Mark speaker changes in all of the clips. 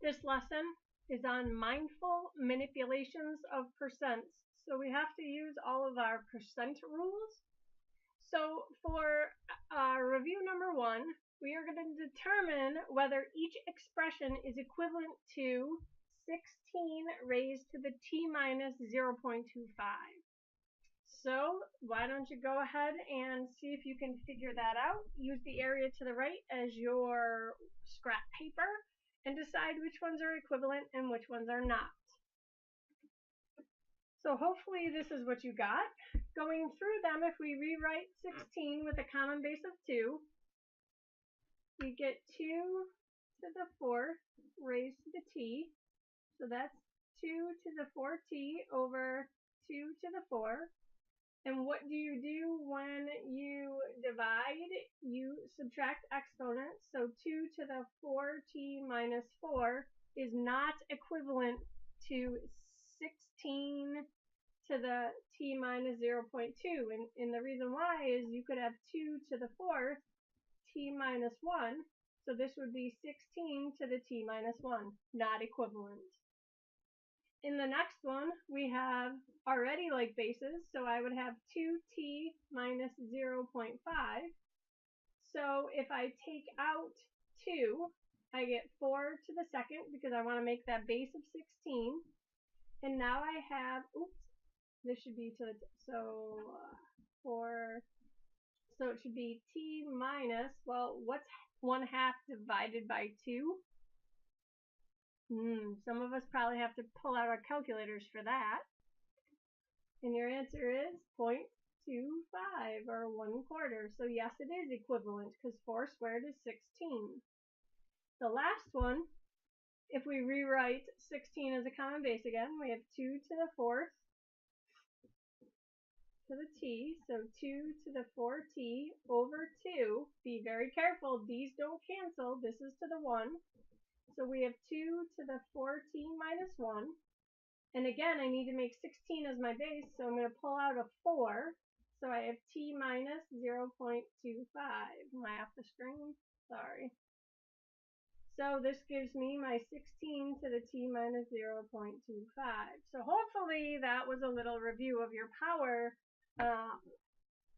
Speaker 1: This lesson is on mindful manipulations of percents. So we have to use all of our percent rules. So for review number 1, we are going to determine whether each expression is equivalent to 16 raised to the t minus 0.25. So why don't you go ahead and see if you can figure that out. Use the area to the right as your scrap paper and decide which ones are equivalent and which ones are not. So hopefully this is what you got. Going through them, if we rewrite 16 with a common base of 2, we get 2 to the 4th raised to the t. So that's 2 to the 4t over 2 to the 4. And what do you do when you divide? You subtract exponents. So 2 to the 4t minus 4 is not equivalent to 16 to the t minus 0.2. And the reason why is you could have 2 to the 4th t minus 1. So this would be 16 to the t minus 1, not equivalent. In the next one, we have already like bases, so I would have 2t minus 0.5. So if I take out 2, I get 4 to the 2nd because I want to make that base of 16. And now I have, this should be to the, so 4, so it should be t minus, well, what's 1/2 divided by 2? Some of us probably have to pull out our calculators for that. And your answer is 0.25 or 1/4. So yes, it is equivalent because 4 squared is 16. The last one, if we rewrite 16 as a common base again, we have 2 to the 4th to the t. So 2 to the 4t over 2. Be very careful. These don't cancel. This is to the 1. So we have 2 to the 4t minus 1. And again, I need to make 16 as my base, so I'm going to pull out a 4. So I have t minus 0.25. Am I off the screen? Sorry. So this gives me my 16 to the t minus 0.25. So hopefully that was a little review of your power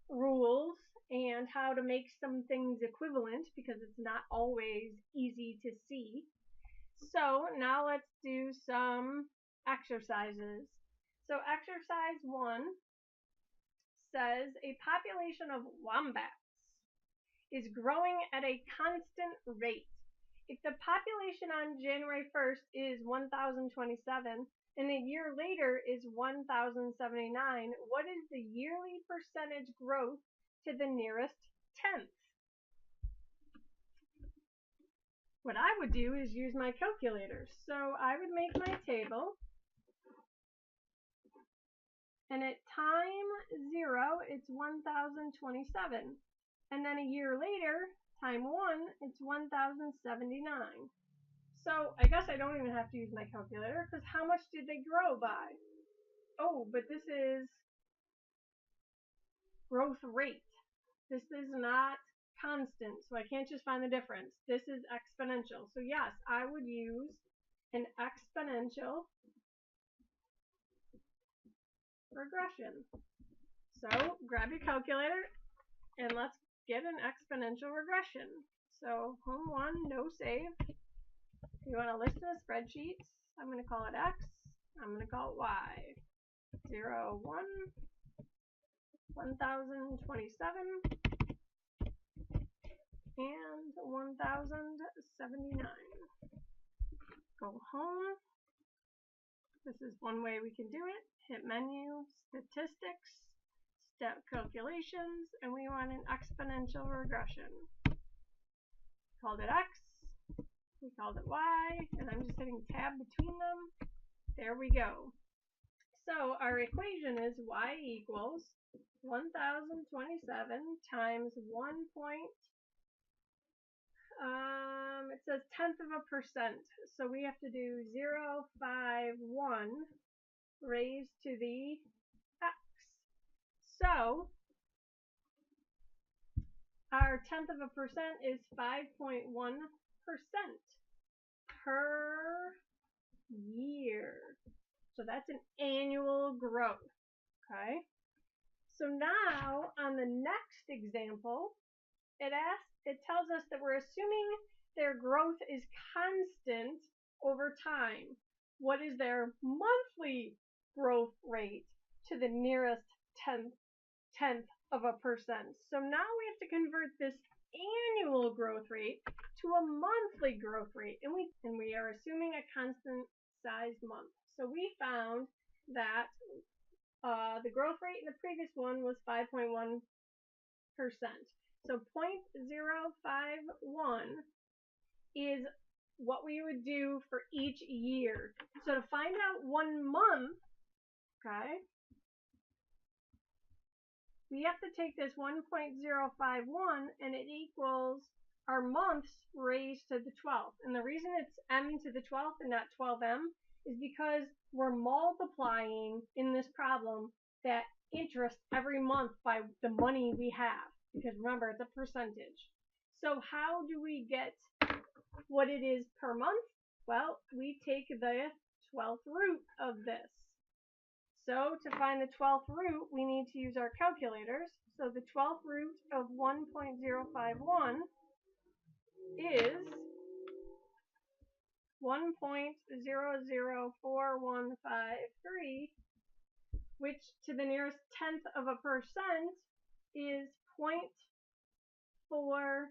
Speaker 1: rules and how to make some things equivalent, because it's not always easy to see. So now let's do some exercises. So exercise 1 says a population of wombats is growing at a constant rate. If the population on January 1st is 1,027 and a year later is 1,079, what is the yearly percentage growth to the nearest tenth? What I would do is use my calculator. So I would make my table, and at time 0, it's 1,027. And then a year later, time 1, it's 1,079. So I guess I don't even have to use my calculator, because how much did they grow by? Oh, but this is growth rate. This is not constant, so I can't just find the difference. This is exponential. So yes, I would use an exponential regression. So grab your calculator and let's get an exponential regression. So home 1, no save. You want to list in the spreadsheets. I'm going to call it X. I'm going to call it Y. 0, 1, 1,027. And 1,079. Go home. This is one way we can do it. Hit menu, statistics, step calculations, and we want an exponential regression. Called it X, we called it Y, and I'm just hitting tab between them. There we go. So our equation is Y equals 1,027 times 1. It says 0.1%, so we have to do 0.51 raised to the x. So our 0.1% is 5.1% per year. So that's an annual growth, okay? So now on the next example, it tells us that we're assuming their growth is constant over time. What is their monthly growth rate to the nearest tenth of a percent? So now we have to convert this annual growth rate to a monthly growth rate, and we are assuming a constant sized month. So we found that the growth rate in the previous one was 5.1%. So 0.051 is what we would do for each year. So to find out 1 month, okay, we have to take this 1.051 and it equals our months raised to the 12th. And the reason it's m to the 12th and not 12m is because we're multiplying in this problem that interest every month by the money we have. Because remember, it's a percentage. So how do we get what it is per month? Well, we take the 12th root of this. So to find the 12th root, we need to use our calculators. So the 12th root of 1.051 is 1.004153, which to the nearest tenth of a percent is 0.4%.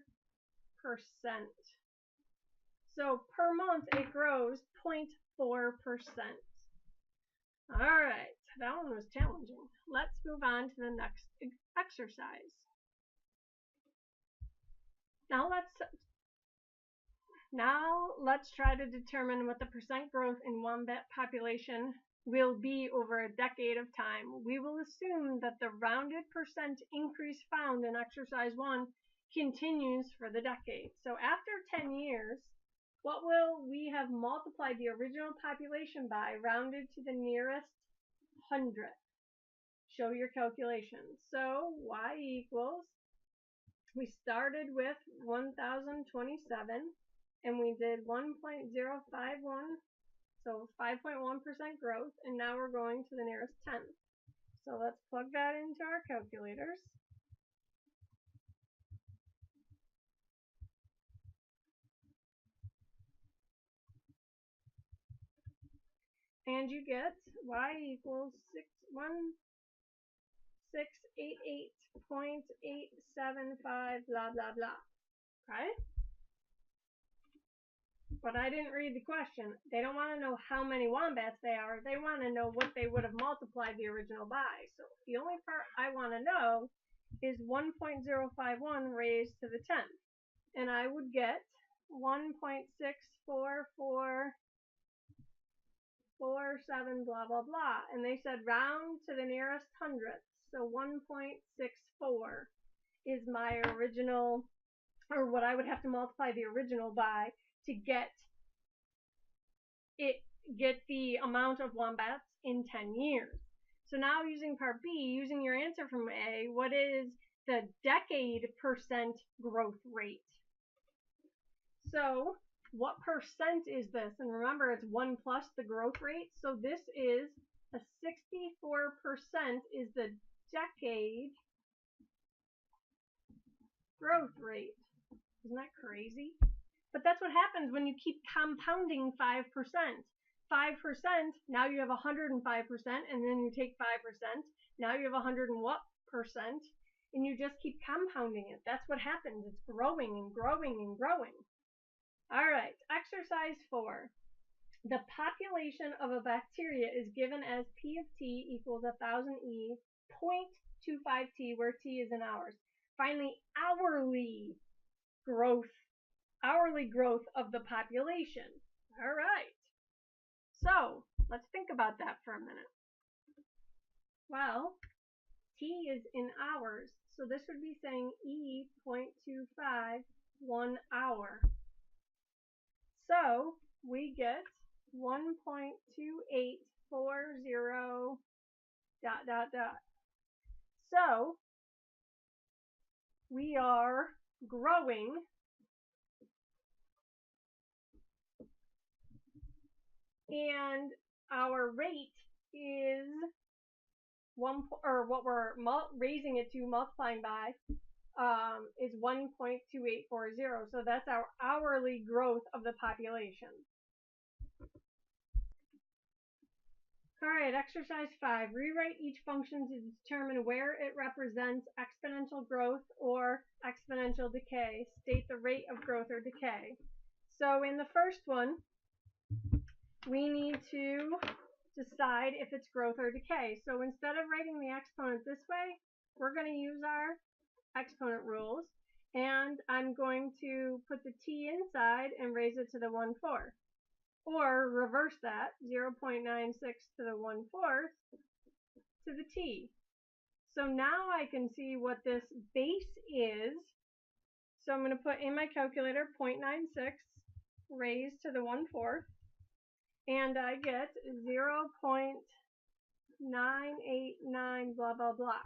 Speaker 1: So per month it grows 0.4%. All right, that one was challenging. Let's move on to the next exercise. Now let's try to determine what the percent growth in wombat population will be over a decade of time. We will assume that the rounded percent increase found in exercise 1 continues for the decade. So after 10 years, what will we have multiplied the original population by, rounded to the nearest hundredth? Show your calculations. So y equals, we started with 1027 and we did 1.051, so 5.1% growth, and now we're going to the nearest tenth. So let's plug that into our calculators. And you get y equals 1688.875 blah blah blah. Okay? But I didn't read the question. They don't want to know how many wombats they are. They want to know what they would have multiplied the original by. So the only part I want to know is 1.051 raised to the 10th. And I would get 1.64447 blah blah blah. And they said round to the nearest hundredth. So 1.64 is my original, or what I would have to multiply the original by to get the amount of wombats in 10 years. So now using part B, using your answer from A, what is the decade percent growth rate? So what percent is this? And remember, it's 1 plus the growth rate. So this is a 64% is the decade growth rate. Isn't that crazy? But that's what happens when you keep compounding 5%. 5%, now you have 105%, and then you take 5%, now you have 100 and what percent, and you just keep compounding it. That's what happens. It's growing and growing and growing. All right, exercise 4. The population of a bacteria is given as P of T equals 1000 E, 0.25 T, where T is in hours. Find the hourly growth of the population. All right. So let's think about that for a minute. Well, T is in hours, so this would be saying E 0.25, 1 hour. So we get 1.2840 ... So we are growing and our rate is what we're raising it to, multiplying by, is 1.2840. So that's our hourly growth of the population. All right, exercise 5. Rewrite each function to determine where it represents exponential growth or exponential decay. State the rate of growth or decay. So in the first one, we need to decide if it's growth or decay. So instead of writing the exponent this way, we're going to use our exponent rules, and I'm going to put the t inside and raise it to the 1/4. Or reverse that, 0.96 to the 1/4 to the t. So now I can see what this base is. So I'm going to put in my calculator 0.96 raised to the 1/4, and I get 0.989 blah blah blah.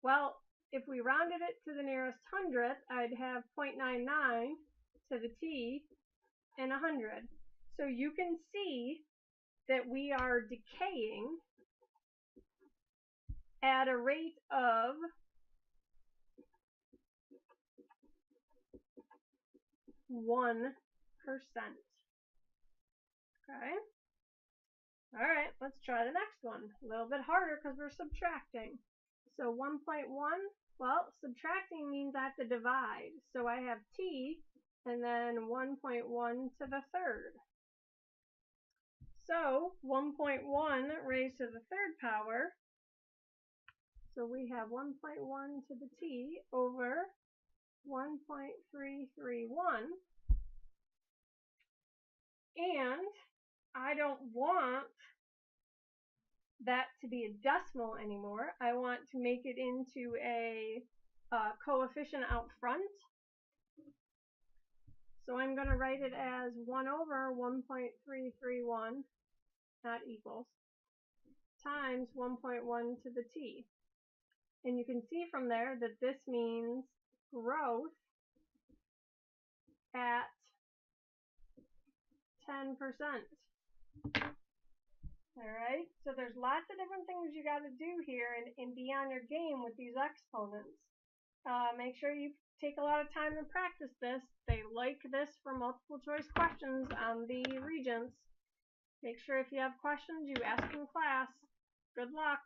Speaker 1: Well, if we rounded it to the nearest hundredth, I'd have 0.99 to the t and 100. So you can see that we are decaying at a rate of 1%. Okay. All right, let's try the next one. A little bit harder because we're subtracting. So 1.1, well, subtracting means I have to divide. So I have t and then 1.1 to the third. So 1.1 raised to the third power. So we have 1.1 to the t over 1.331. And I don't want that to be a decimal anymore. I want to make it into a coefficient out front. So I'm going to write it as 1 over 1.331, not equals, times 1.1 to the t. And you can see from there that this means growth at 10%. Alright, so there's lots of different things you got to do here and be on your game with these exponents. Make sure you take a lot of time to practice this. They like this for multiple choice questions on the Regents. Make sure if you have questions, you ask in class. Good luck.